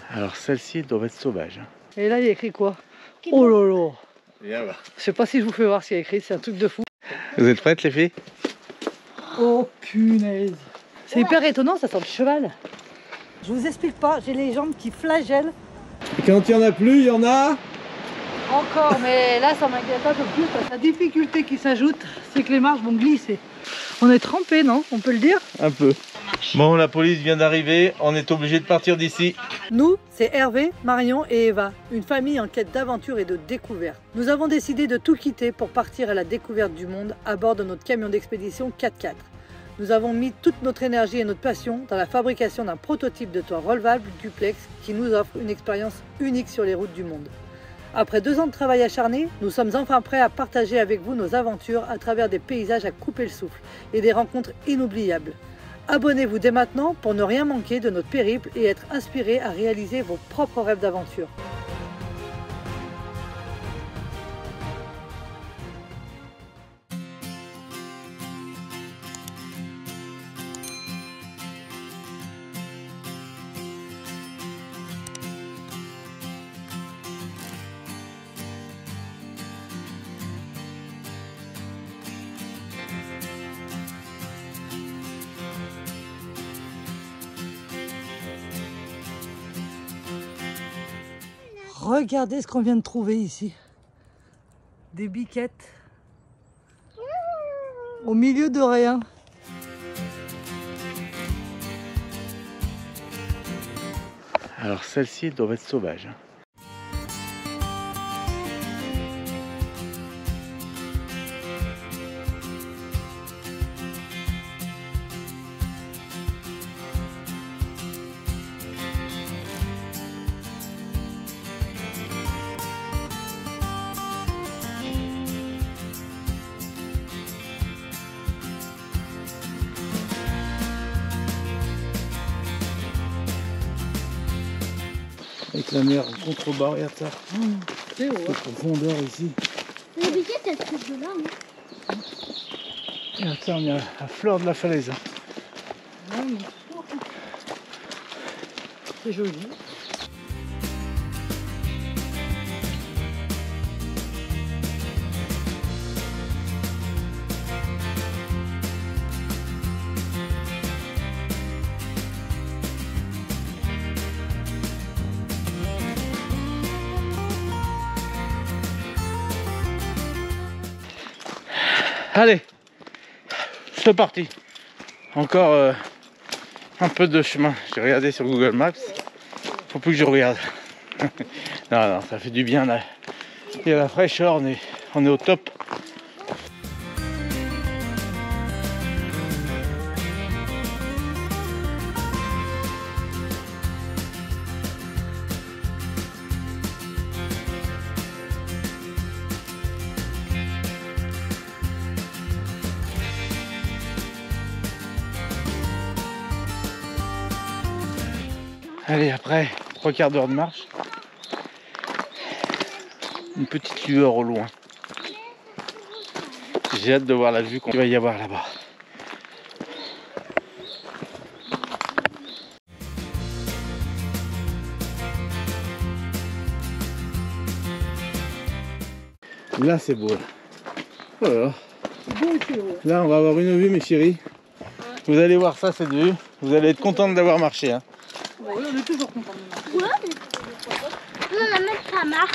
Alors celle-ci doit être sauvage. Et là il y a écrit quoi? Oh là là. Bien, Je sais pas si je vous fais voir ce qu'il y a écrit, c'est un truc de fou. Vous êtes prêtes les filles? Oh punaise. C'est hyper étonnant, ça sent le cheval. Je vous explique pas, j'ai les jambes qui flagellent. Et quand il n'y en a plus, il y en a? Encore, mais là ça m'inquiète un peu plus parce que la difficulté qui s'ajoute, c'est que les marches vont glisser. On est trempés, non? On peut le dire? Un peu. Bon, la police vient d'arriver, on est obligé de partir d'ici. Nous, c'est Hervé, Marion et Eva, une famille en quête d'aventure et de découverte. Nous avons décidé de tout quitter pour partir à la découverte du monde à bord de notre camion d'expédition 4x4. Nous avons mis toute notre énergie et notre passion dans la fabrication d'un prototype de toit relevable duplex qui nous offre une expérience unique sur les routes du monde. Après 2 ans de travail acharné, nous sommes enfin prêts à partager avec vous nos aventures à travers des paysages à couper le souffle et des rencontres inoubliables. Abonnez-vous dès maintenant pour ne rien manquer de notre périple et être inspiré à réaliser vos propres rêves d'aventure. Regardez ce qu'on vient de trouver ici. Des biquettes. Au milieu de rien. Alors celle-ci doit être sauvage. Avec la mer en contrebas, regarde ça. C'est haut. La profondeur ici. Les biquettes, elles trouvent de là, non? Regarde ça, on est à la fleur de la falaise. C'est joli. Allez, c'est parti. Encore un peu de chemin. J'ai regardé sur Google Maps. Faut plus que je regarde. Non, non, ça fait du bien là. Il y a la fraîcheur, on est au top. Allez, après 3/4 d'heure de marche, une petite lueur au loin. J'ai hâte de voir la vue qu'il va y avoir là-bas. Là c'est beau. Voilà. Là on va avoir une vue mes chéris. Vous allez voir ça, cette vue. Vous allez être contente d'avoir marché. Hein. Oui, on est toujours content de marcher. Ouais. On a même pas marre.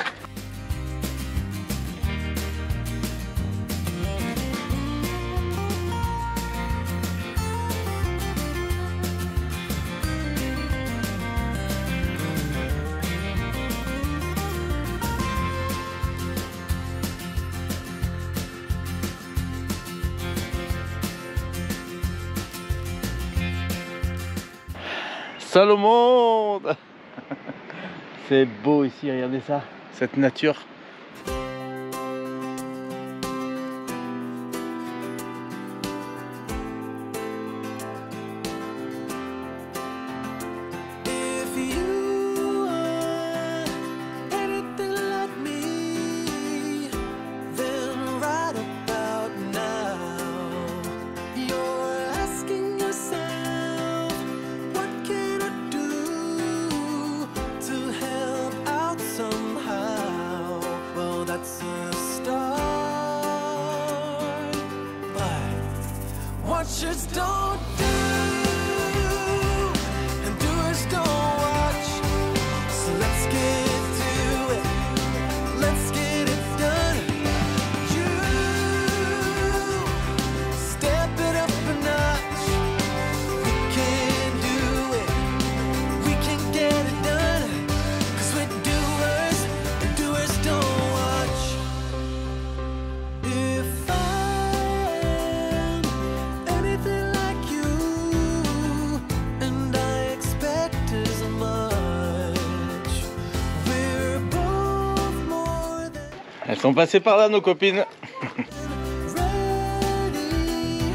Salut au monde. C'est beau ici, regardez ça, cette nature. To Watchers don't do, and doers don't watch. So let's get to it. Let's get it done. You step it up a notch. We can do it. We can get it done. 'Cause we're doers, and doers don't watch. If I'm anything like you, and I expect as much, we're both more than Elles sont passées par là, nos copines. ready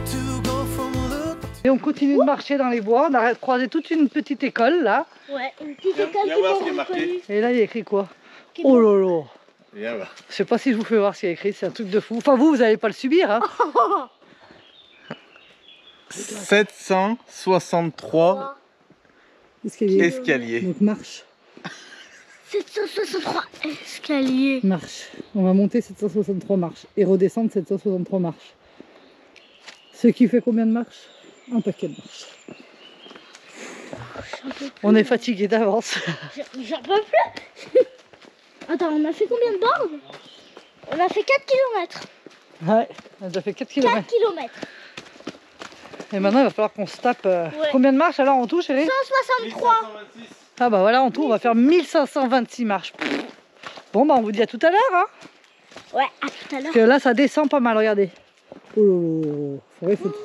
to go from look. Et on continue de marcher dans les bois. On a croisé toute une petite école là. Ouais, une petite école Viens qui voir m'ont ce qui est marqué. reconnu. Et là, il y a écrit quoi? Qui Oh m'ont- là là. Viens voir. Je sais pas si je vous fais voir ce qu'il y a écrit. C'est un truc de fou. Enfin, vous allez pas le subir. Hein. 763 Escalier. escaliers. Donc marche. 763 escaliers. Marche. On va monter 763 marches. Et redescendre 763 marches. Ce qui fait combien de marches? Un paquet de marches. J'en peux plus. On est fatigué d'avance. J'en peux plus. Attends, on a fait combien de bornes? On a fait 4 km. Ouais, on a déjà fait 4 km. 4 km. Et maintenant, il va falloir qu'on se tape. Combien de marches alors en tout, chérie? 163. 1526. Ah bah voilà, en tout, on va faire 1526 marches. Bon, bah on vous dit à tout à l'heure. Hein, Ouais, à tout à l'heure. parce que là, ça descend pas mal, regardez. Oh là là, faudrait foutre.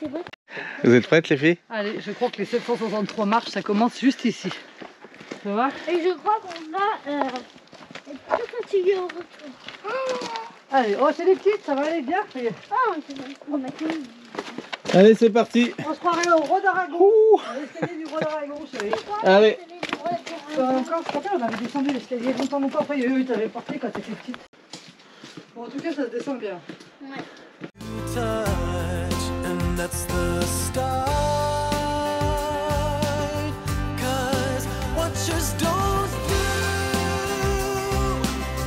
C'est vrai. Vous êtes prêtes, les filles? Allez, je crois que les 763 marches, ça commence juste ici. Ça va? Et je crois qu'on va être très fatigué au retour. Allez, oh, c'est les petites, ça va aller bien. Ah, c'est bon. Bon, maintenant, Allez, c'est parti. On se croirait au roi d'Aragon. À l'escalier du roi d'Aragon, chérie. Allez. Encore, je crois on avait descendu l'escalier longtemps après. Tu t'avais porté quand t'étais petite. Bon, en tout cas, ça se descend bien. Touch, and that's the start. 'Cause watchers don't do,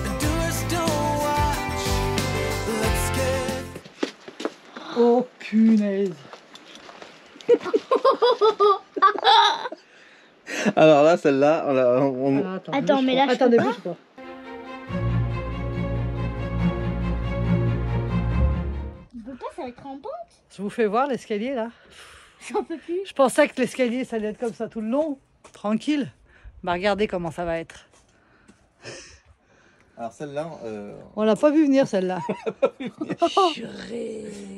and doers don't watch. Let's get. Oh, punaise. Alors là, celle-là, on- Alors, Attends, mais là, je Attendez, peux bouge pas. On peut pas, ça va être en pente. Je vous fais voir l'escalier là. J'en peux plus. Je pensais que l'escalier ça allait être comme ça tout le long, tranquille. Bah regardez comment ça va être. Alors celle-là, On l'a pas vu venir celle-là.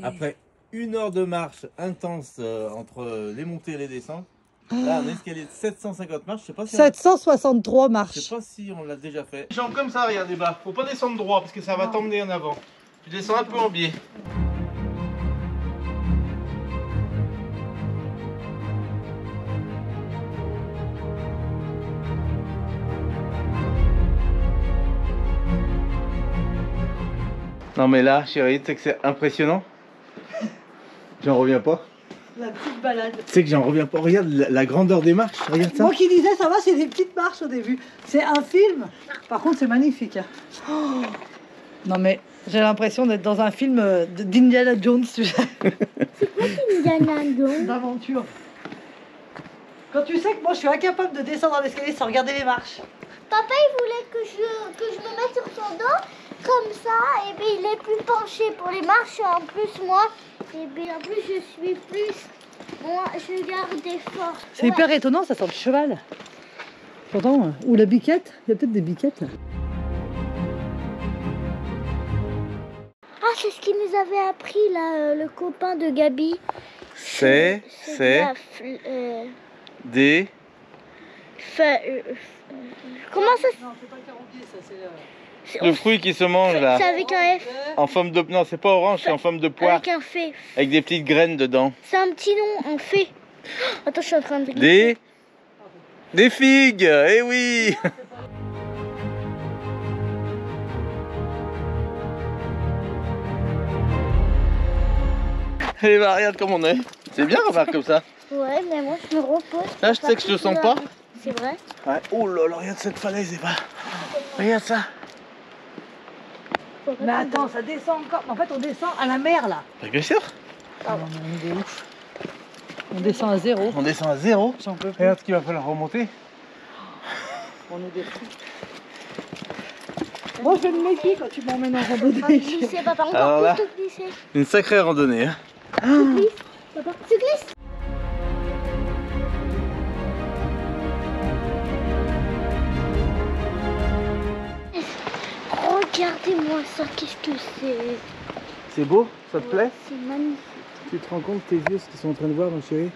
après 1 heure de marche intense entre les montées et les descentes, là un escalier de 750 marches, je sais pas si 763 je marches. sais pas si on l'a déjà fait. Jambes comme ça, regardez bas. Faut pas descendre droit parce que ça va t'emmener en avant. Tu descends un peu en biais. Non mais là, chérie, tu sais que c'est impressionnant. J'en reviens pas. La petite balade. Tu sais que j'en reviens pas. Regarde la grandeur des marches. Regarde ça. Moi qui disais ça va, c'est des petites marches au début. C'est un film. Par contre, c'est magnifique. Hein. Oh. Non mais j'ai l'impression d'être dans un film d'Indiana Jones, tu sais, Indiana Jones. d'aventure. Quand tu sais que moi je suis incapable de descendre dans l'escalier sans regarder les marches. Papa, il voulait que je me mette sur son dos, comme ça, et bien il est plus penché pour les marches. En plus, moi, et bien en plus, je suis plus. Moi, je garde des forces. C'est hyper étonnant, ça sent le cheval. Pourtant, ou la biquette, il y a peut-être des biquettes là. Ah, c'est ce qu'il nous avait appris, là, le copain de Gabi. C'est de la des... comment ça Non, c'est pas le carambier, ça c'est... c'est Le fruit qui se mange là. C'est avec un F, En forme de... Non, c'est pas orange, c'est en forme de poire. avec un fait. Avec des petites graines dedans. C'est un petit nom, un fait. Attends, je suis en train de... Des figues. Eh oui. Allez, bah, regarde comme on est. C'est bien, remarque comme ça. Ouais, mais moi, je me repose. Là, je sais que je te sens pas. C'est vrai. Ouais. Oh là là, regarde cette falaise, Eva. Regarde ça. Mais attends, ça descend encore. En fait, on descend à la mer là. Bah, bien sûr. Alors, on est ouf. On descend à 0. On descend à 0. J'en peux plus. Regarde ce qu'il va falloir remonter. On est des fous. Moi, je me méfie quand tu m'emmènes en randonnée. Glisser, papa, Alors encore là- plus de glisser. Une sacrée randonnée. Hein. Tu glisses, papa, tu glisses. Regardez-moi ça, qu'est-ce que c'est? C'est beau? Ça te plaît? C'est magnifique. Tu te rends compte tes yeux ce qu'ils sont en train de voir, ma chérie?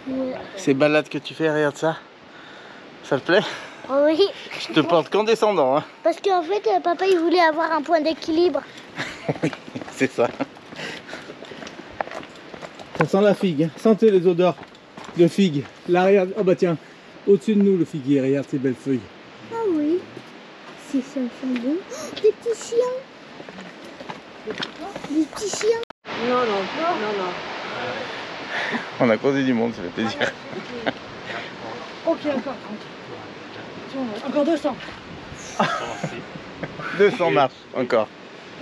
Ouais. Ces balades que tu fais, regarde ça. Ça te plaît? Oh oui, Je te porte qu'en descendant. Hein. parce qu'en fait, papa, il voulait avoir un point d'équilibre. Oui, c'est ça. Ça sent la figue. Hein. Sentez les odeurs de figue. Là, regarde. Oh bah tiens, au-dessus de nous, le figuier. Regarde ces belles feuilles. Ah oui, si ça sent bon. Des petits chiens. Des petits chiens. Non, non, non, non. On a croisé du monde, ça fait plaisir. Ok, encore 30. Tiens, encore 200. 200 marches, encore.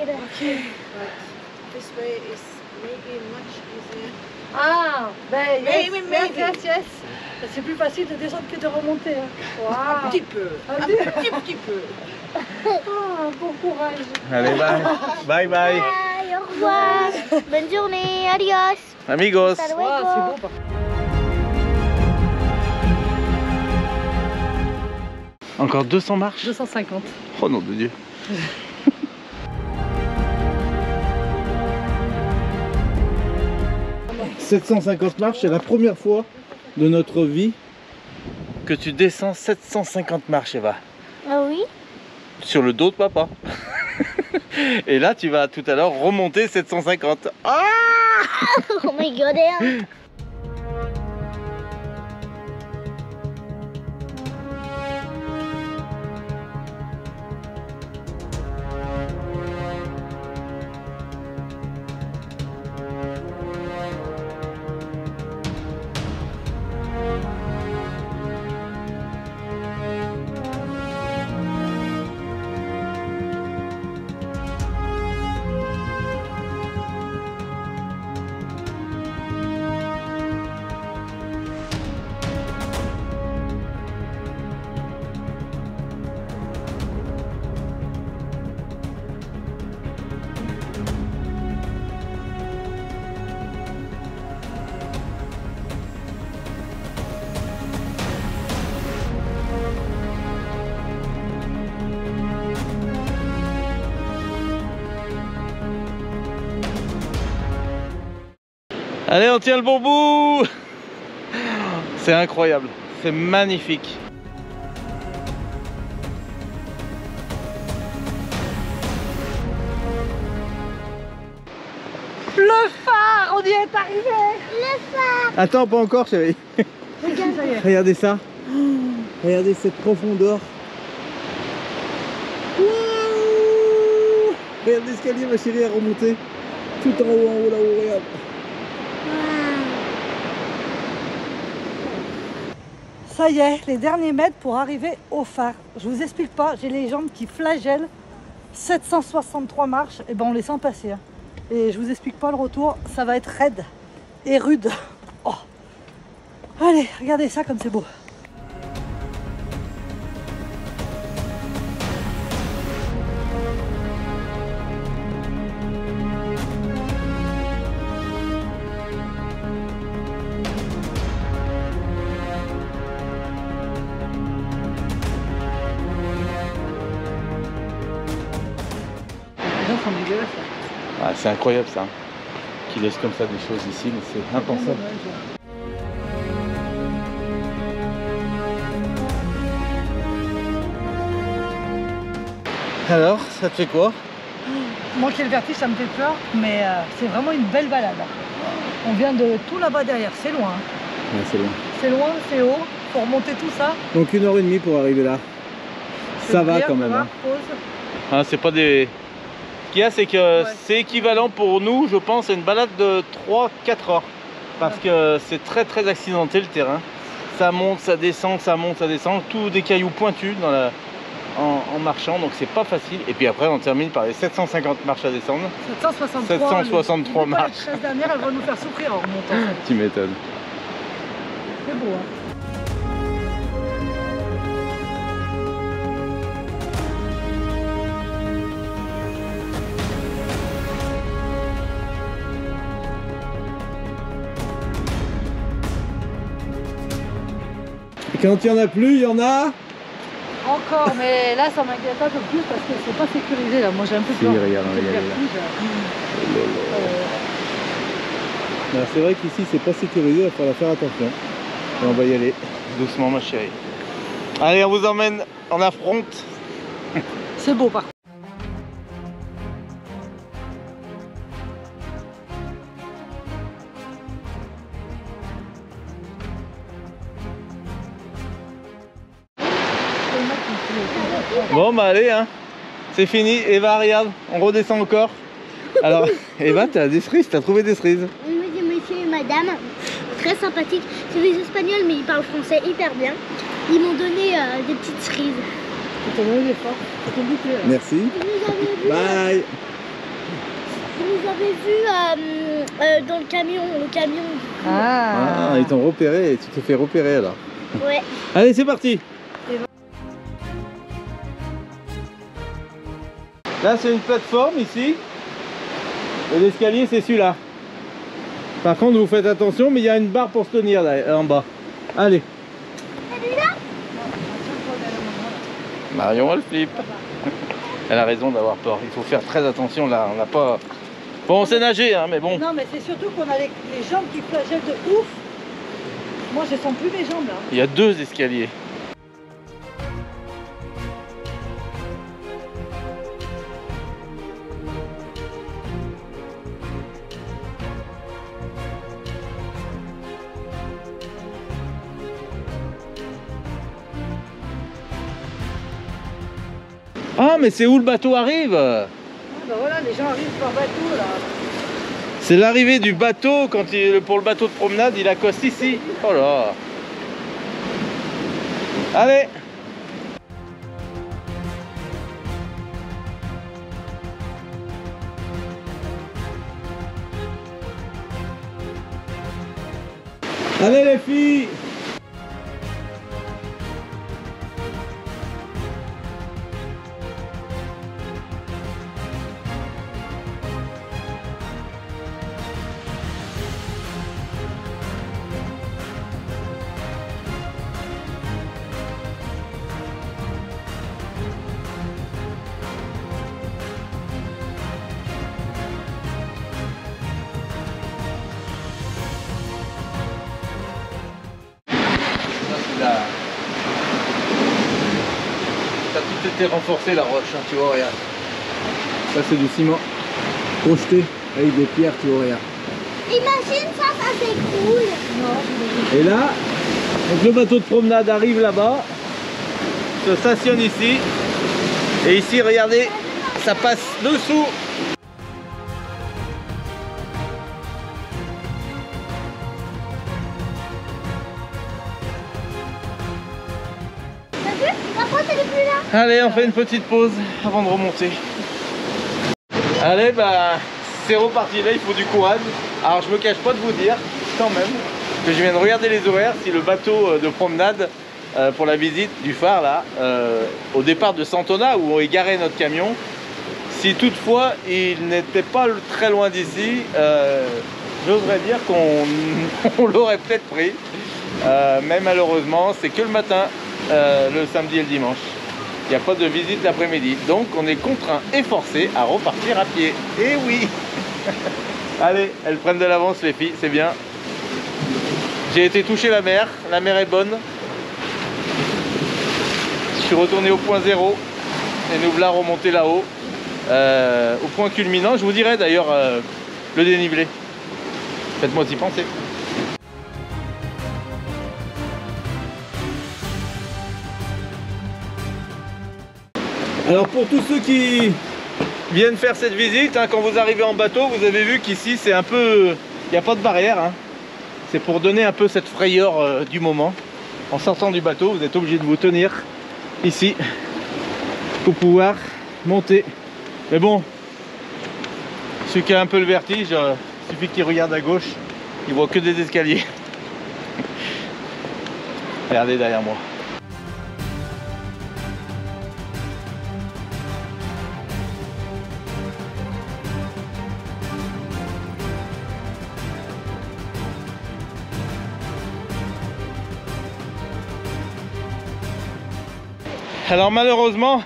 Eh ben, This way is maybe much easier. Ah, ben yes, Oui, yes, yes, yes. C'est plus facile de descendre que de remonter. Hein. Un petit peu. Un petit peu. Ah, bon courage. Allez, bye. Bye, bye. bye, au revoir. Bonne journée, adios. Amigos. Hasta Ah, luego. c'est beau. Par... Encore 200 marches? 250. Oh nom de Dieu. « 750 marches, c'est la première fois de notre vie que tu descends 750 marches, Eva. Ah oui? Sur le dos de papa. Et là, tu vas tout à l'heure remonter 750. Ah! Oh my god, hein. Allez, on tient le bon bout. C'est incroyable, c'est magnifique. Le phare, on y est arrivé. Le phare. Attends, pas encore, chérie. Regarde, ça y est. Regardez ça. Regardez cette profondeur. Wouh! Regarde l'escalier, ma chérie, à remonter. Tout en haut, là-haut, regarde. Ça y est, les derniers mètres pour arriver au phare. Je vous explique pas, j'ai les jambes qui flagellent. 763 marches, et ben on les sent passer. Hein. Et je vous explique pas le retour, ça va être raide et rude. Oh. Allez, regardez ça comme c'est beau. Les gens sont dégueulasses. Ah, c'est incroyable ça. Qu'ils laissent comme ça des choses ici, mais c'est impensable. Alors, ça te fait quoi? Moi qui ai le vertige, ça me fait peur, mais c'est vraiment une belle balade. On vient de tout là-bas derrière, c'est loin. Ouais, c'est loin. C'est loin, c'est haut, faut remonter tout ça. Donc 1h30 pour arriver là. Ça va quand même. Hein. Pause. Ah, c'est pas des... Ce qu'il y a, c'est que Ouais. c'est équivalent pour nous, je pense, à une balade de 3-4 heures. Parce que c'est très très accidenté le terrain. Ça monte, ça descend, ça monte, ça descend. Tout des cailloux pointus en marchant, donc c'est pas facile. Et puis après, on termine par les 750 marches à descendre. 763 marches. Les 13 dernières, elles vont nous faire souffrir en remontant. Tu m'étonnes. C'est beau, hein. Et quand il n'y en a plus, il y en a. Encore, mais là, ça m'inquiète un peu plus parce que c'est pas sécurisé. Là. Moi, j'ai un peu peur. Regarde, on va y aller là. C'est vrai qu'ici, c'est pas sécurisé, il va falloir faire attention. Et on va y aller doucement, ma chérie. Allez, on vous emmène en affronte. C'est beau, par contre. Bon bah allez hein, c'est fini. Eva, regarde, on redescend encore. Alors Eva, t'as des cerises, t'as trouvé des cerises? Oui, monsieur et madame, très sympathiques. C'est des Espagnols mais ils parlent français hyper bien. Ils m'ont donné des petites cerises. T'as donné des forces, c'est compliqué. Merci. Bye. Vous nous avez vu dans le camion, Ah, ils t'ont repéré, tu t'es fait repérer alors. Ouais. Allez, c'est parti. Là, c'est une plateforme ici. Et l'escalier, c'est celui-là. Par contre, vous faites attention, mais il y a une barre pour se tenir là, en bas. Allez. Marion, elle flippe. Elle a raison d'avoir peur. Il faut faire très attention là. On n'a pas. Bon, on sait nager, hein, mais bon. Non, mais c'est surtout qu'on a les jambes qui flagellent de ouf. Moi, je sens plus mes jambes là. Il y a 2 escaliers. Ah, mais c'est où le bateau arrive? Ah, bah voilà, les gens arrivent par bateau là. C'est l'arrivée du bateau quand pour le bateau de promenade, il accoste ici. Oh là. Allez. Allez les filles. Ça a tout été renforcé la roche, hein, tu vois, regarde. Ça c'est du ciment projeté avec des pierres, tu vois, regarde. Imagine ça s'écroule. Et là, donc le bateau de promenade arrive là-bas, se stationne ici, et ici, regardez, ça passe dessous. T'as vu? La porte elle est plus là. Allez, on fait une petite pause avant de remonter. Allez, bah, c'est reparti. Là, il faut du courage. Alors, je me cache pas de vous dire, quand même, que je viens de regarder les horaires. Si le bateau de promenade pour la visite du phare, là, au départ de Santona, où est garé notre camion, si toutefois il n'était pas très loin d'ici, j'oserais dire qu'on l'aurait peut-être pris. Mais malheureusement, c'est que le matin, le samedi et le dimanche. Il n'y a pas de visite l'après-midi. Donc on est contraint et forcé à repartir à pied. Et oui. Allez, elles prennent de l'avance les filles, c'est bien. J'ai été toucher la mer est bonne. Je suis retourné au point zéro et nous voilà remonter là-haut. Au point culminant, je vous dirai d'ailleurs le dénivelé. Faites-moi y penser. Alors pour tous ceux qui viennent faire cette visite, hein, quand vous arrivez en bateau, vous avez vu qu'ici c'est un peu... Il n'y a pas de barrière. Hein. C'est pour donner un peu cette frayeur du moment. En sortant du bateau, vous êtes obligé de vous tenir ici. pour pouvoir monter. Mais bon, celui qui a un peu le vertige, il suffit qu'il regarde à gauche, il voit que des escaliers. Regardez derrière moi. Alors malheureusement,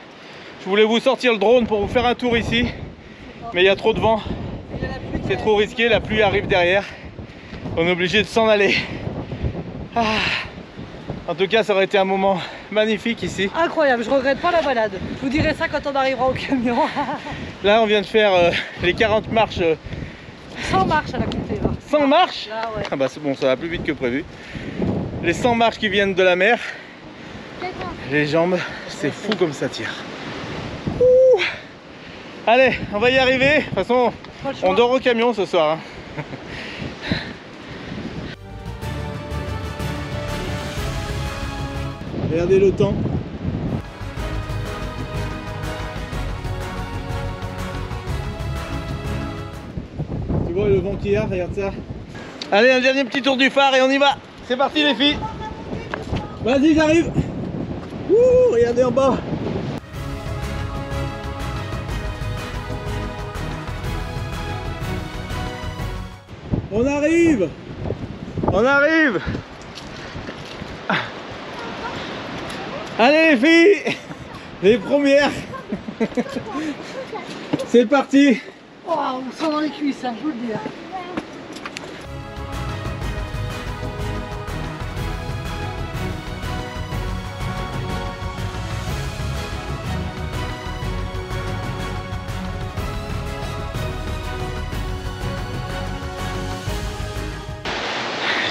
je voulais vous sortir le drone pour vous faire un tour ici, mais il y a trop de vent, c'est trop risqué, la pluie arrive derrière, on est obligé de s'en aller. Ah. En tout cas, ça aurait été un moment magnifique ici. Incroyable, je regrette pas la balade. Je vous dirai ça quand on arrivera au camion. Là, on vient de faire les 40 marches. 100 marches à la compter. 100 marches? Ah ouais. Ah bah c'est bon, ça va plus vite que prévu. Les 100 marches qui viennent de la mer. Les jambes, c'est fou comme ça tire. Ouh. Allez, on va y arriver. De toute façon, on dort au camion ce soir. Hein. Regardez le temps. Tu vois le vent qu'il y a, regarde ça. Allez, un dernier petit tour du phare et on y va. C'est parti les filles. Vas-y, j'arrive. Ouh, regardez en bas. On arrive. On arrive. Allez les filles, les premières. C'est parti. Oh, on sent dans les cuisses, hein, je vous le dis.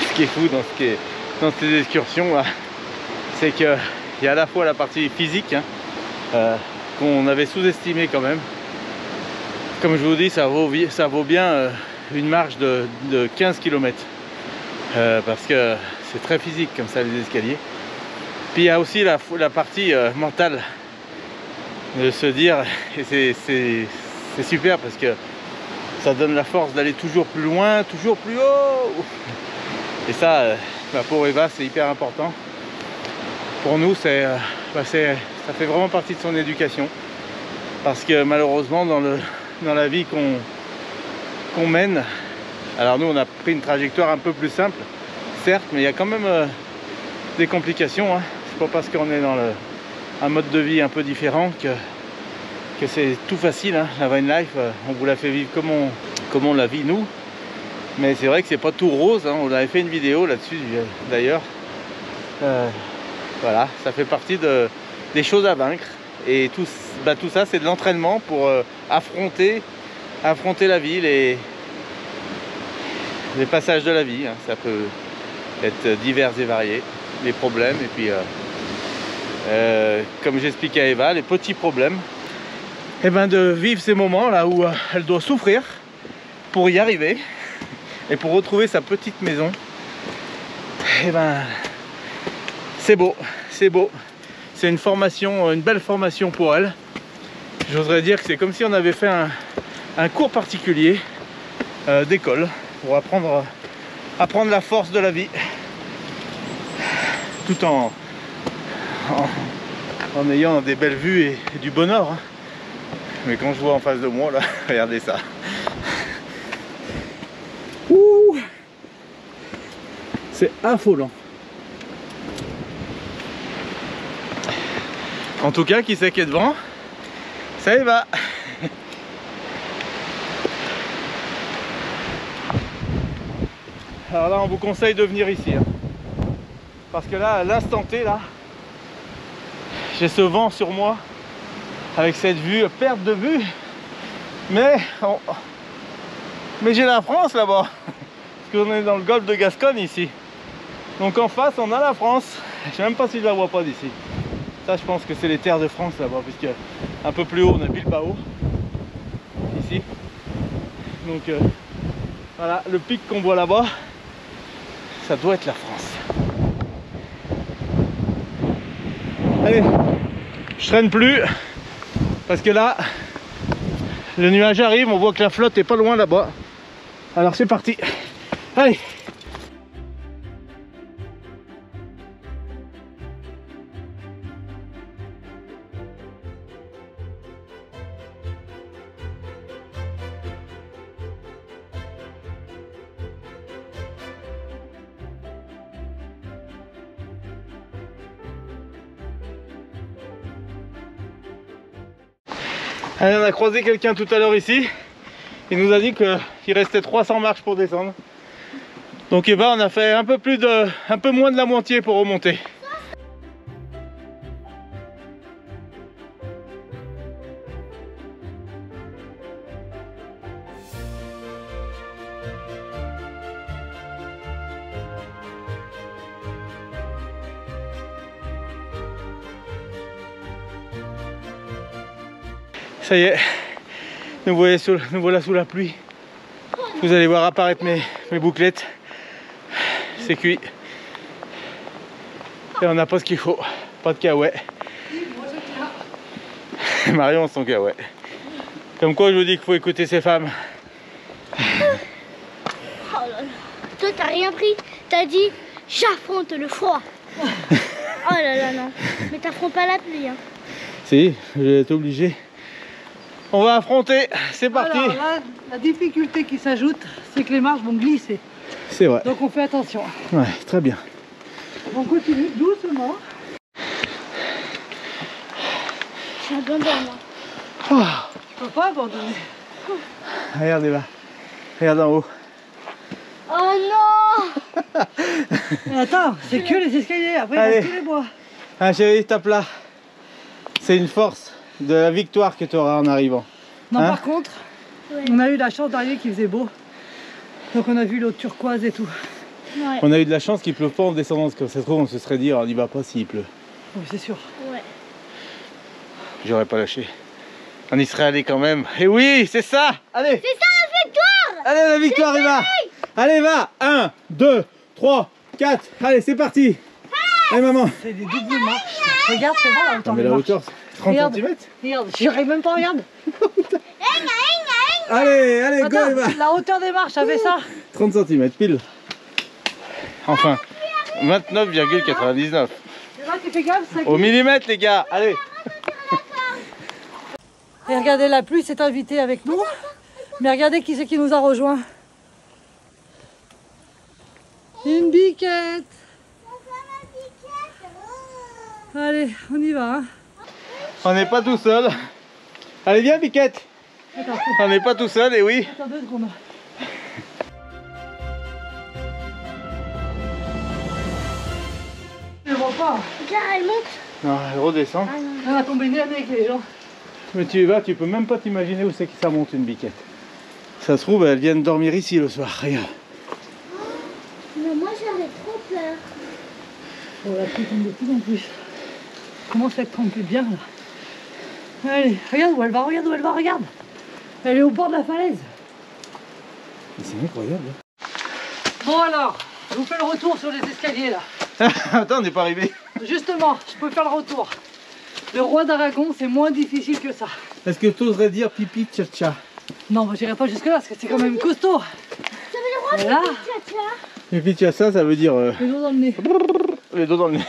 Ce qui est fou dans ces excursions là, c'est que il y a à la fois la partie physique hein, qu'on avait sous-estimé quand même. Comme je vous dis, ça vaut bien une marche de 15 km parce que c'est très physique comme ça les escaliers. Puis il y a aussi la partie mentale de se dire, et c'est super parce que ça donne la force d'aller toujours plus loin, toujours plus haut. Et ça, pour Eva, c'est hyper important. Pour nous, ça fait vraiment partie de son éducation. Parce que malheureusement, dans la vie qu'on mène, alors nous, on a pris une trajectoire un peu plus simple, certes, mais il y a quand même des complications. Hein. C'est pas parce qu'on est dans un mode de vie un peu différent que c'est tout facile. Hein. La van life, on vous la fait vivre comme on la vit nous. Mais c'est vrai que c'est pas tout rose, hein. On avait fait une vidéo là-dessus d'ailleurs. Voilà, ça fait partie des choses à vaincre. Et tout ça, c'est de l'entraînement pour affronter la vie, les passages de la vie. Hein. Ça peut être divers et variés, les problèmes. Et puis, comme j'expliquais à Eva, les petits problèmes. Et ben de vivre ces moments là où elle doit souffrir pour y arriver. Et pour retrouver sa petite maison, et ben, c'est beau, c'est beau. C'est une formation, une belle formation pour elle. J'oserais dire que c'est comme si on avait fait un cours particulier d'école pour apprendre la force de la vie, tout en ayant des belles vues et du bonheur. Hein. Mais quand je vois en face de moi là, regardez ça. Ouh, c'est affolant. En tout cas, qui c'est qui est devant? Ça y va. Alors là, on vous conseille de venir ici. Hein. Parce que là, à l'instant T, là, j'ai ce vent sur moi. Avec cette vue, perte de vue. Mais j'ai la France là-bas. Parce qu'on est dans le golfe de Gascogne ici. Donc en face, on a la France. Je sais même pas si je la vois pas d'ici. Ça, je pense que c'est les terres de France là-bas. Puisque un peu plus haut, on a Bilbao. Ici. Donc voilà, le pic qu'on voit là-bas, ça doit être la France. Allez, je traîne plus. Parce que là, le nuage arrive, on voit que la flotte est pas loin là-bas. Alors c'est parti. Allez. Allez, on a croisé quelqu'un tout à l'heure ici. Il nous a dit qu'il restait 300 marches pour descendre. Donc eh ben, on a fait un peu moins de la moitié pour remonter. Ça y est, nous voilà sous la pluie. Vous allez voir apparaître mes bouclettes. C'est cuit. Et on n'a pas ce qu'il faut. Pas de caouet. Marion son caouet. Comme quoi je vous dis qu'il faut écouter ces femmes. Oh là là. Toi t'as rien pris. T'as dit j'affronte le froid. Oh là là non. Mais t'affrontes pas la pluie hein. Si, j'ai été obligé. On va affronter, c'est parti. Alors là, la difficulté qui s'ajoute, c'est que les marches vont glisser. C'est vrai. Donc on fait attention. Ouais, très bien. On continue doucement. J'abandonne moi. Oh, Tu peux pas abandonner. regardez là. Regarde en haut. Oh non. Mais attends, c'est que les escaliers, après il Allez. reste tous les bois. Ah chérie, tape là. C'est une force de la victoire que tu auras en arrivant. Non, Hein? par contre, Ouais. on a eu la chance d'arriver qu'il faisait beau. Donc on a vu l'eau turquoise et tout. Ouais. On a eu de la chance qu'il pleuve pas en descendant, parce que ça se trouve on se serait dit on n'y va pas s'il pleut. Oui, c'est sûr. Ouais. J'aurais pas lâché. On y serait allé quand même. Et oui, c'est ça. Allez. C'est ça la victoire. Allez la victoire Eva. Allez va. 1, 2, 3, 4. Allez c'est parti. Allez maman. C'est des doubles marches. Regarde, c'est bon la hauteur Mais des la marches. hauteur, 30 Regarde. cm. Regarde, j'arrive même pas, regarde. Allez, allez, go Attends, Eva. la hauteur des marches, avait ça. 30 cm pile. Enfin, 29,99. Et là, tu fais gaffe, ça Au millimètre les gars, allez. Et regardez, la pluie s'est invitée avec nous. Mais regardez qui c'est qui nous a rejoint. Une biquette. Allez, on y va. Hein. On n'est pas tout seul. Allez viens Piquette. Attends, On n'est pas tout seul et oui. attends 2 secondes. Je le vois pas. Regarde elle monte. Non, elle redescend. Elle va tomber nez à nez avec les gens. Mais tu y vas, tu peux même pas t'imaginer où c'est que ça monte une biquette. Ça se trouve, elles viennent dormir ici le soir, regarde. Mais moi j'avais trop peur. Oh, la pluie tombe de plus en plus. Commence à être trempée bien là. Allez, regarde où elle va, regarde où elle va, regarde. Elle est au bord de la falaise. Mais c'est incroyable. Bon alors, je vous fais le retour sur les escaliers là. Attends, on n'est pas arrivé. Justement, je peux faire le retour. Le roi d'Aragon, c'est moins difficile que ça. Est-ce que tu oserais dire pipi tcha-tcha? Non, moi j'irai pas jusque là parce que c'est quand même costaud. Ça veut dire Et là, quoi tcha-tcha? Pipi tcha-tcha, ça veut dire les dos dans le nez. les dos dans le nez.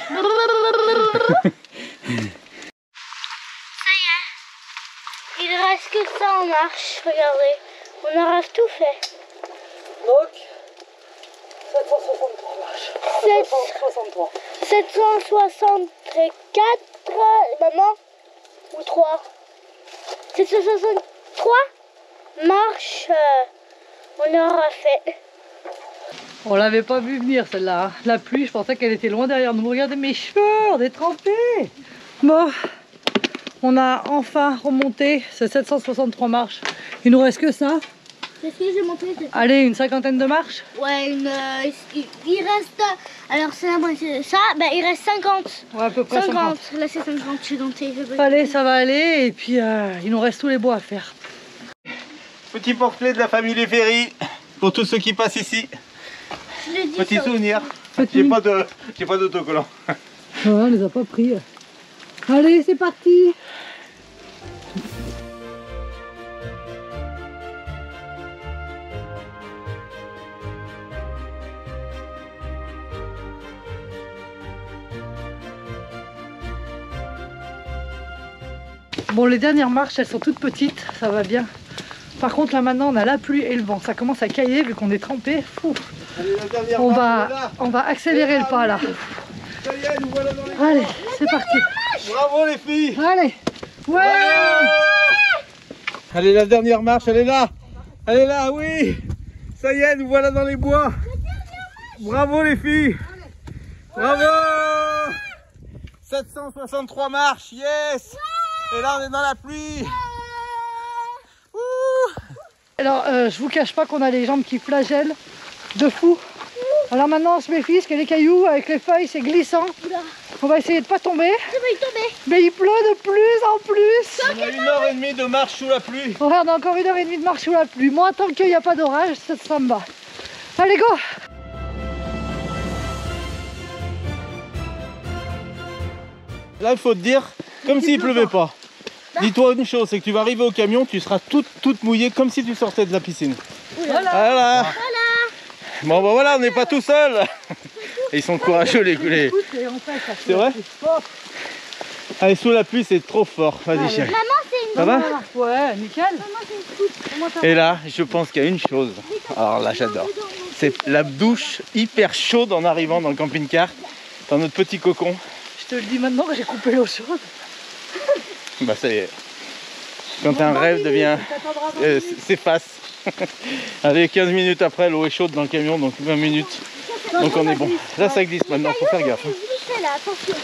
Il reste que ça en marche, regardez. On aura tout fait. Donc, 763 marches. 763. 764, maman, ou 3. 763 marches, on aura fait. On l'avait pas vu venir celle-là. Hein. La pluie, je pensais qu'elle était loin derrière nous. Regardez mes cheveux, on est trempés. Bon, on a enfin remonté ces 763 marches. Il nous reste que ça. Qu'est-ce que j'ai monté? Allez, une cinquantaine de marches. Ouais, il reste. Alors, c'est la moitié de ça, ben, il reste 50. Ouais, à peu près 50. Là, c'est 50, je suis compté. Allez, ça va aller. Et puis, il nous reste tous les bois à faire. Petit portrait de la famille Les Ferry pour tous ceux qui passent ici. Je le dis. Petit ça. souvenir. Petit. J'ai pas d'autocollant. Ouais, on les a pas pris. Allez, c'est parti. Bon, les dernières marches, elles sont toutes petites, ça va bien. Par contre, là maintenant, on a la pluie et le vent. Ça commence à cailler vu qu'on est trempé. Allez, la dernière On marche, va accélérer le pas là. Ça y est, nous voilà dans les... Allez, c'est parti. Bravo les filles. Allez. Ouais. Allez, la dernière marche, elle est là. Elle est là, oui. Ça y est, nous voilà dans les bois. Bravo les filles. Bravo. 763 marches, yes. Et là, on est dans la pluie. Alors, je vous cache pas qu'on a les jambes qui flagellent de fou. Alors maintenant, on se méfie parce que les cailloux avec les feuilles, c'est glissant. On va essayer de pas tomber. Mais il pleut de plus en plus. On a 1h30 de marche sous la pluie. Ouais, on a encore 1h30 de marche sous la pluie. Moi, tant qu'il n'y a pas d'orage, ça me va. Allez, go. Là, il faut te dire, comme s'il pleuvait pas. Dis-toi une chose, c'est que tu vas arriver au camion, tu seras toute mouillée comme si tu sortais de la piscine. Voilà. Bon, bah voilà, on n'est pas tout seul. Ils sont courageux les coulées. C'est vrai? Allez, sous la pluie, c'est trop fort. Vas-y, chérie. Maman, c'est une... Ça va? Ouais, nickel. Maman, c'est une scooter. Et là, je pense qu'il y a une chose. Alors là, j'adore. C'est la douche hyper chaude en arrivant dans le camping-car, dans notre petit cocon. Je te le dis maintenant que j'ai coupé l'eau chaude. Bah ça y est. Quand un rêve devient... s'efface. Allez, 15 minutes après, l'eau est chaude dans le camion, donc 20 minutes. Donc on est bon. Là, ça glisse maintenant, faut faire gaffe. Glissez là, attention.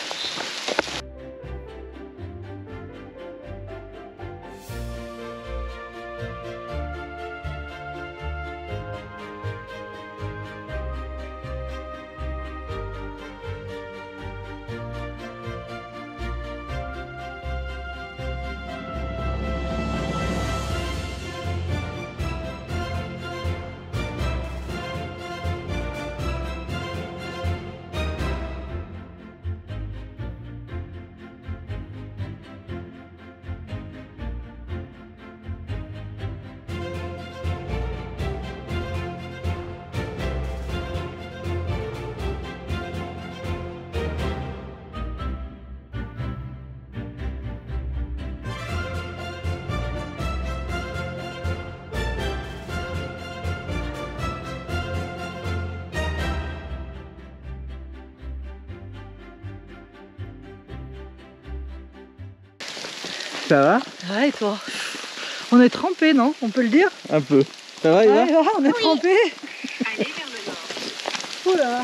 Ça va? Ouais, et toi? On est trempés, non? On peut le dire? Un peu. Ça va, Eva? Ouais, on est trempés. Allez vers le nord. Oh là.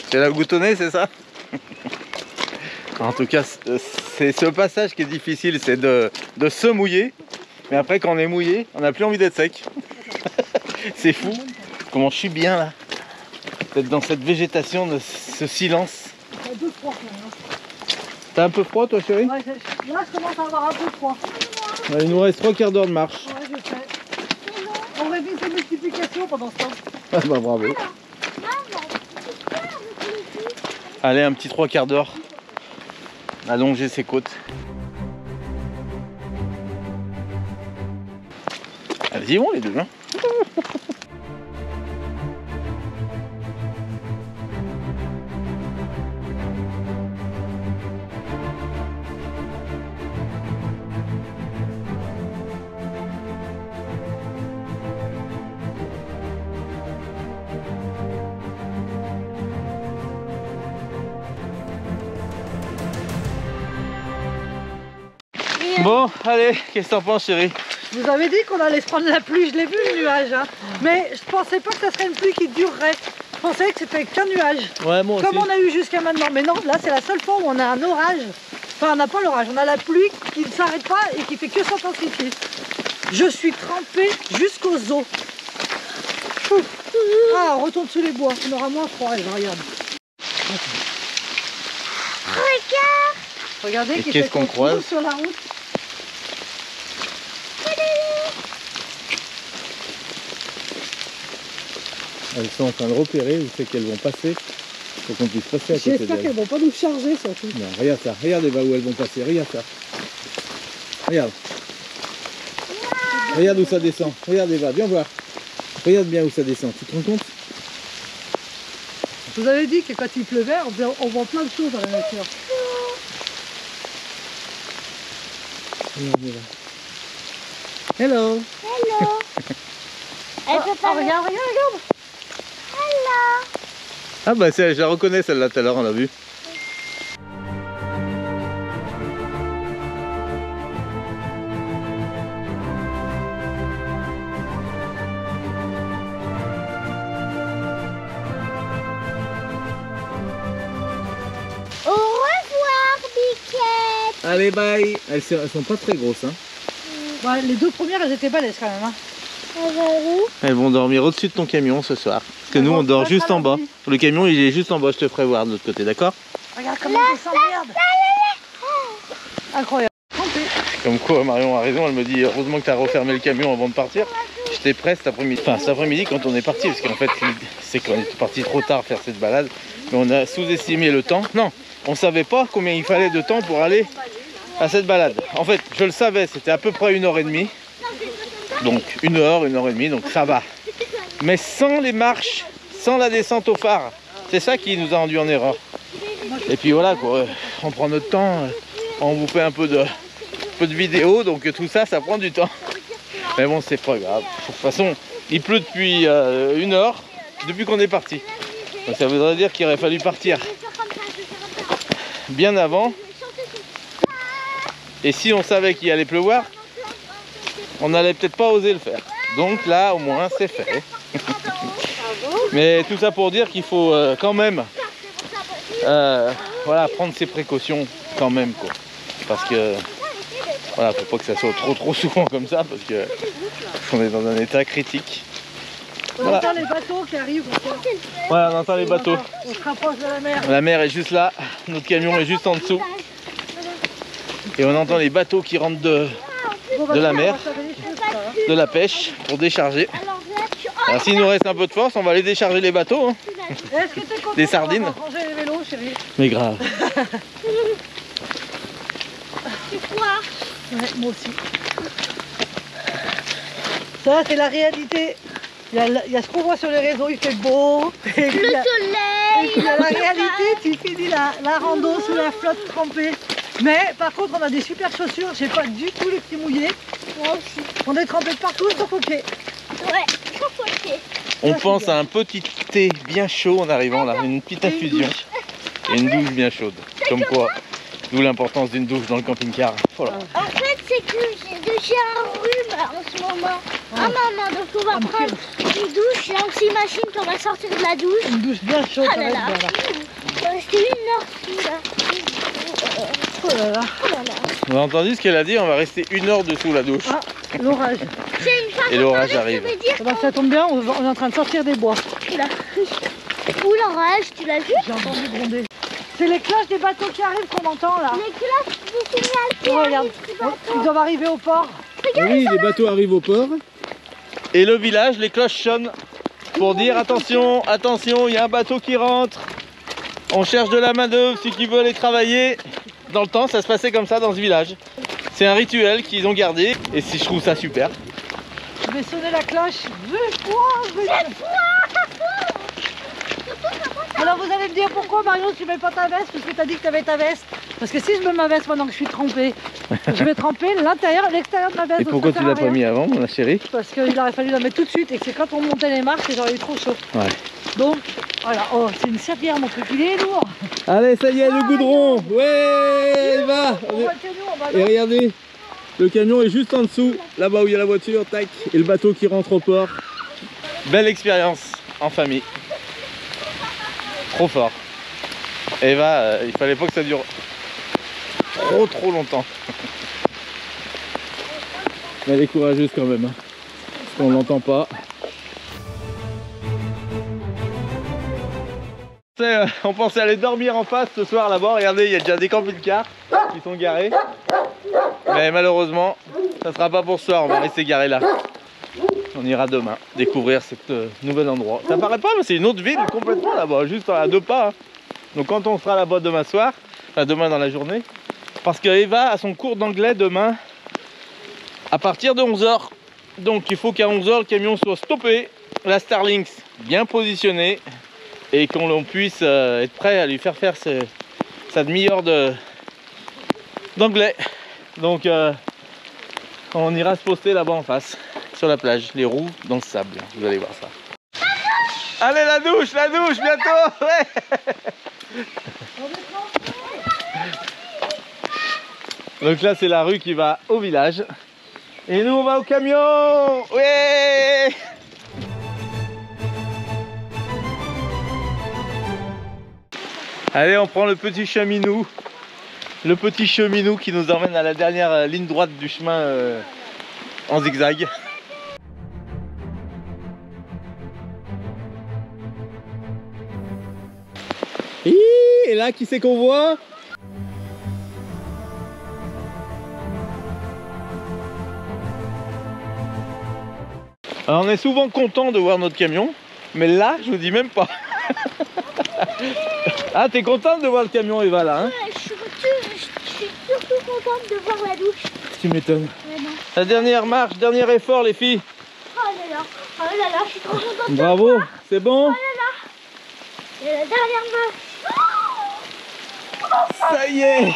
Tu l'as boutonné, c'est ça? En tout cas, c'est ce passage qui est difficile, c'est de se mouiller. Mais après, quand on est mouillé, on n'a plus envie d'être sec. C'est fou. Comment je suis bien là. D'être dans cette végétation, de ce silence. T'as un peu froid, toi, chérie? Ouais, là, je commence à avoir un peu froid. Il nous reste 3 quarts d'heure de marche. Ouais, je sais. On révise les multiplications pendant ce temps. Ah bah bravo. Allez, un petit 3 quarts d'heure. Allonger ses côtes. Allez-y, bon les deux, hein. Bon, allez, qu'est-ce que t'en penses, chérie? Je vous avais dit qu'on allait se prendre la pluie, je l'ai vu le nuage, hein. Mais je pensais pas que ça serait une pluie qui durerait. Je pensais que c'était qu'un nuage. Ouais, moi Comme on a eu jusqu'à maintenant. Mais non, là c'est la seule fois où on a un orage. Enfin, on n'a pas l'orage, on a la pluie qui ne s'arrête pas et qui fait que s'intensifier. Je suis trempée jusqu'aux os. Ouf. Ah, on retourne sous les bois, on aura moins froid. Allez, regarde. Regarde. Regardez Et qui qu'est-ce fait qu'on croise sur la route. Elles sont en train de repérer où c'est qu'elles vont passer pour qu'on puisse passer à côté J'espère qu'elles d'elles. vont pas nous charger surtout. Non, regarde ça, regarde Eva où elles vont passer, regarde ça. Regarde. Regarde où ça descend, regarde Eva, viens voir. Regarde bien où ça descend, tu te rends compte? Je vous avais dit que quand il pleuvait, on voit plein de choses dans la nature. Regarde Eva. Hello. Hello. Elle peut pas. Regarde. Hello. Ah bah je la reconnais celle-là tout à l'heure, on l'a vue. Au revoir, Biquette. Allez bye. Elles sont pas très grosses hein. Ouais, les deux premières, elles étaient balèzes quand même. Hein. Elles vont dormir au-dessus de ton camion ce soir. Parce que Elles nous vont on dort se juste mettre à en bas. l'abri. Le camion il est juste en bas, je te ferai voir de l'autre côté, d'accord? Regarde comment ils s'emmerdent. Incroyable. Trempé. Comme quoi Marion a raison, elle me dit heureusement que tu as refermé le camion avant de partir. J'étais prêt cet après-midi. Enfin cet après-midi quand on est parti, parce qu'en fait c'est qu'on est parti trop tard faire cette balade. Mais on a sous-estimé le temps. Non, on savait pas combien il fallait de temps pour aller à cette balade. En fait je le savais, c'était à peu près 1h30. Donc 1h30, donc ça va. Mais sans les marches, sans la descente au phare, c'est ça qui nous a induit en erreur. Et puis voilà quoi, on prend notre temps, on vous fait un peu de vidéos, donc tout ça, ça prend du temps. Mais bon, c'est pas grave. De toute façon, il pleut depuis 1 heure, depuis qu'on est parti. Donc ça voudrait dire qu'il aurait fallu partir bien avant. Et si on savait qu'il allait pleuvoir, on n'allait peut-être pas oser le faire. Donc là, au moins, c'est fait. Mais tout ça pour dire qu'il faut quand même voilà, prendre ses précautions quand même, quoi. Parce que voilà, faut pas que ça soit trop souvent comme ça, parce que on est dans un état critique. On Voilà. entend les bateaux qui arrivent. Ouais, on entend les bateaux. On se rapproche de la mer. La mer est juste là, notre camion est juste en dessous. Et on entend les bateaux qui rentrent de la mer, de la pêche, pour décharger. Alors là, tu. Alors s'il nous reste un peu de force, on va aller décharger les bateaux. Hein. Est-ce que t'es content Des sardines. d'avoir rangé les vélos, chérie? Mais grave. C'est quoi? Ouais, moi aussi. Ça, c'est la réalité. Il y a ce qu'on voit sur les réseaux, il fait beau. Et puis, Le il y a- soleil. et puis, il y a la réalité, tu finis la rando sous la flotte trempée. Mais par contre, on a des super chaussures, j'ai pas du tout les pieds mouillés. Moi aussi. On est trempé de partout, sauf aux pieds. Ouais, chocolat. On pense à un petit thé bien chaud en arrivant là, une petite infusion et une douche bien chaude. Comme quoi, d'où l'importance d'une douche dans le camping-car. Voilà. En fait, c'est que j'ai un rhume en ce moment. Ah maman, donc on va prendre une douche. Là aussi, machine, puis on va sortir de la douche. Une douche bien chaude, Oh ça va là être là. bien, là. Il va rester 1 heure dessus là. Oh là là. Oh là là. On a entendu ce qu'elle a dit, on va rester 1 heure dessous la douche. Ah, l'orage. C'est une façon Et l'orage de parler, arrive. ça veut dire Eh ben, ça tombe bien, on est en train de sortir des bois. là. Où l'orage, tu l'as vu? J'ai entendu gronder. C'est les cloches des bateaux qui arrivent qu'on entend là. Les cloches du signal qui Oh, regarde, arrivent du bateau. ils doivent arriver au port. Oui, les bateaux arrivent au port. Et le village, les cloches sonnent pour dire attention, attention, il y a un bateau qui rentre. On cherche de la main d'œuvre, ceux qui veulent aller travailler. Dans le temps, ça se passait comme ça dans ce village. C'est un rituel qu'ils ont gardé et je trouve ça super. Je vais sonner la cloche. Alors vous allez me dire pourquoi Marion tu mets pas ta veste? Parce que tu as dit que tu avais ta veste. Parce que si je mets ma veste pendant que je suis trempée, je vais tremper l'intérieur et l'extérieur de ma veste. Et donc pourquoi ça tu sert à l'as pas rien. mis avant, ma chérie? Parce qu'il aurait fallu la mettre tout de suite et que c'est quand on montait les marches et j'aurais eu trop chaud. Ouais. Donc voilà, oh c'est une serpillière mon truc, il est lourd. Allez, ça y est, le goudron. Ouais, il va. On voit le camion en bas. Et regardez, le camion est juste en dessous, là-bas où il y a la voiture, tac, et le bateau qui rentre au port. Belle expérience en famille. Trop fort. Eva, il fallait pas que ça dure trop longtemps. Mais elle est courageuse quand même, hein, parce qu'on l'entend pas. On pensait aller dormir en face ce soir là-bas. Regardez, il y a déjà des camping-cars qui sont garés. Mais malheureusement, ça sera pas pour ce soir. On va rester garé là. On ira demain découvrir cet nouvel endroit. Ça paraît pas, mais c'est une autre ville complètement là-bas, juste à 2 pas. Hein. Donc quand on sera là-bas demain soir, enfin demain dans la journée, parce que Eva a son cours d'anglais demain à partir de 11 h. Donc il faut qu'à 11 h le camion soit stoppé, la Starlink bien positionnée et qu'on puisse être prêt à lui faire sa demi-heure d'anglais. Donc on ira se poster là-bas en face, sur la plage, les roues dans le sable, vous allez voir ça. Allez la douche bientôt. Ouais. Donc là c'est la rue qui va au village. Et nous on va au camion. Ouais. Allez, on prend le petit cheminou. Le petit cheminou qui nous emmène à la dernière ligne droite du chemin en zigzag. Et là, qui c'est qu'on voit? Alors on est souvent content de voir notre camion, mais là, je vous dis même pas. Ah, t'es contente de voir le camion, Eva, là, hein? Ouais, je suis surtout contente de voir la douche. Tu m'étonnes. Ouais, non. La dernière marche, dernier effort, les filles. Oh là là, je suis trop contente de Bravo, c'est bon? Oh là là. Et la dernière marche. Ça y est.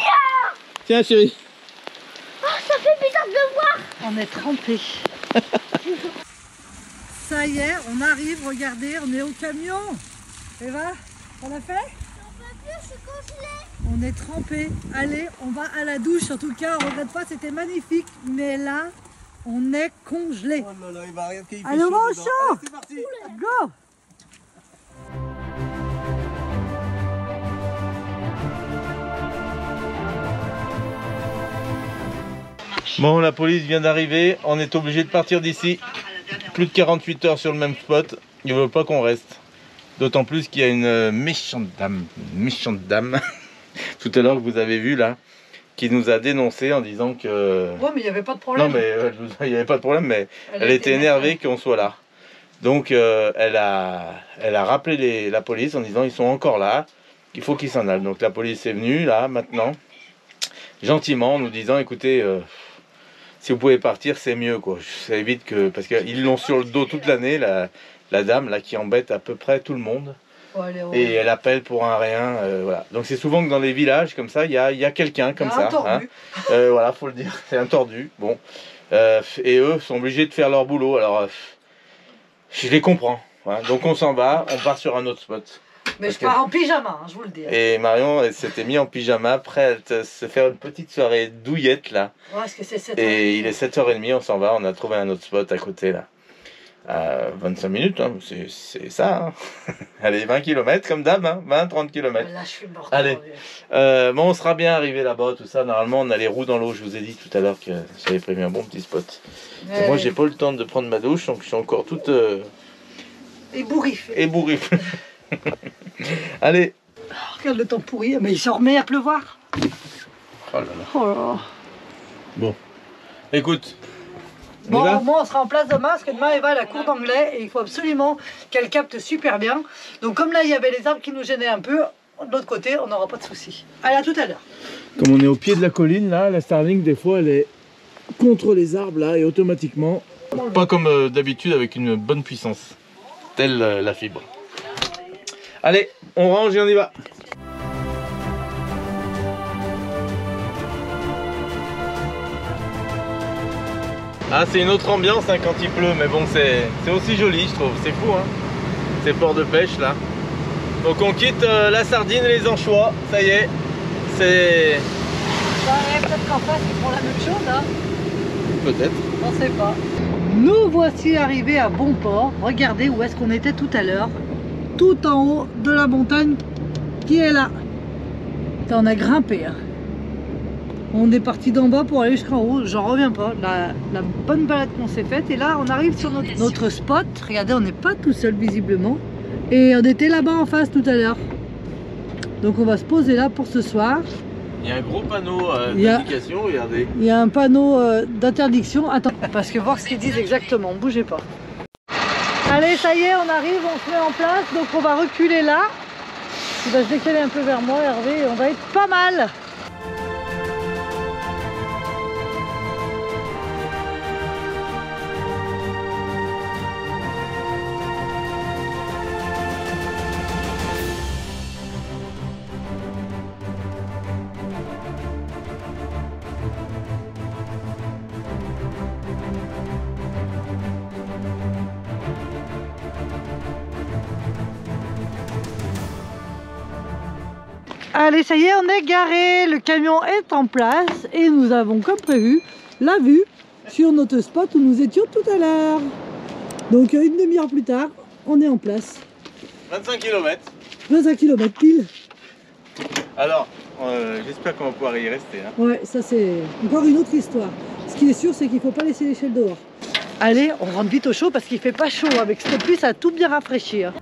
Tiens, chérie. Oh, ça fait bizarre de voir. On est trempés. Ça y est, on arrive, regardez, on est au camion. Eva, on l'a fait? On peut plus, je suis congelée. On est trempés. Allez, on va à la douche. En tout cas, on regrette pas, c'était magnifique. Mais là, on est congelés. Oh là là, il va rien qu'il fait Allez, on va au dedans. chaud. Allez, c'est parti. Go! Bon, la police vient d'arriver, on est obligé de partir d'ici. Plus de 48 heures sur le même spot, ils ne veulent pas qu'on reste. D'autant plus qu'il y a une méchante dame, tout à l'heure que vous avez vu là, qui nous a dénoncé en disant que... Ouais, mais il n'y avait pas de problème. Non mais il n'y avait pas de problème, mais elle était énervée qu'on soit là. Donc elle a rappelé la police en disant ils sont encore là, il faut qu'ils s'en aillent. Donc la police est venue là maintenant, gentiment en nous disant écoutez... si vous pouvez partir, c'est mieux quoi. Ça évite que... Parce qu'ils l'ont sur le dos toute l'année, la dame là qui embête à peu près tout le monde. Oh, et elle appelle pour un rien. Voilà. Donc c'est souvent que dans les villages comme ça, il y a quelqu'un comme ça. Hein. Voilà, faut le dire. C'est un tordu. Bon. Et eux sont obligés de faire leur boulot. Alors, je les comprends. Hein. Donc on s'en va, on part sur un autre spot. Mais je pars en pyjama, hein, je vous le dis. Et Marion, elle s'était mise en pyjama, prête à se faire une petite soirée douillette là. Ouais, parce que c'est 7h30. Et il est 7h30, on s'en va, on a trouvé un autre spot à côté là. À 25 minutes, hein, c'est ça. Hein. Allez, 20 km comme d'hab, hein, 20-30 km. Là, je suis morte. Allez, bon, on sera bien arrivé là-bas, tout ça. Normalement, on a les roues dans l'eau. Je vous ai dit tout à l'heure que j'avais prévu un bon petit spot. Et moi, j'ai pas eu le temps de prendre ma douche, donc je suis encore toute ébouriffée. Allez. Oh, regarde le temps pourri, mais il s'en remet à pleuvoir. Oh là là. Oh là là. Bon, écoute. Bon, au moins on sera en place demain, parce que demain Eva elle a cours d'anglais et il faut absolument qu'elle capte super bien. Donc comme là il y avait les arbres qui nous gênaient un peu, de l'autre côté on n'aura pas de soucis. Allez, à tout à l'heure. Comme on est au pied de la colline là, la Starlink des fois elle est contre les arbres là et automatiquement, pas comme d'habitude avec une bonne puissance, telle la fibre. Allez, on range et on y va. Ah, c'est une autre ambiance hein, quand il pleut, mais bon, c'est aussi joli, je trouve. C'est fou, hein, ces ports de pêche là. Donc on quitte la sardine et les anchois, ça y est. C'est... Peut-être qu'en face ils font la même chose, hein. Peut-être. On sait pas. Nous voici arrivés à Bonport. Regardez où est-ce qu'on était tout à l'heure. Tout en haut de la montagne qui est là. On a grimpé. Hein. On est parti d'en bas pour aller jusqu'en haut, j'en reviens pas. La bonne balade qu'on s'est faite. Et là, on arrive sur notre spot. Regardez, on n'est pas tout seul visiblement. Et on était là-bas en face tout à l'heure. Donc on va se poser là pour ce soir. Il y a un gros panneau d'indication, regardez. Il y a un panneau d'interdiction. Attends, parce que voir ce qu'ils disent exactement, bougez pas. Allez, ça y est, on arrive, on se met en place. Donc on va reculer là. Il va se décaler un peu vers moi, Hervé, et on va être pas mal. Allez, ça y est, on est garé, le camion est en place et nous avons, comme prévu, la vue sur notre spot où nous étions tout à l'heure. Donc une demi-heure plus tard, on est en place. 25 km. 25 km pile. Alors, j'espère qu'on va pouvoir y rester. Hein. Ouais, ça c'est encore une autre histoire. Ce qui est sûr, c'est qu'il ne faut pas laisser l'échelle dehors. Allez, on rentre vite au chaud parce qu'il fait pas chaud. Avec cette pluie, ça a tout bien rafraîchi. Hein.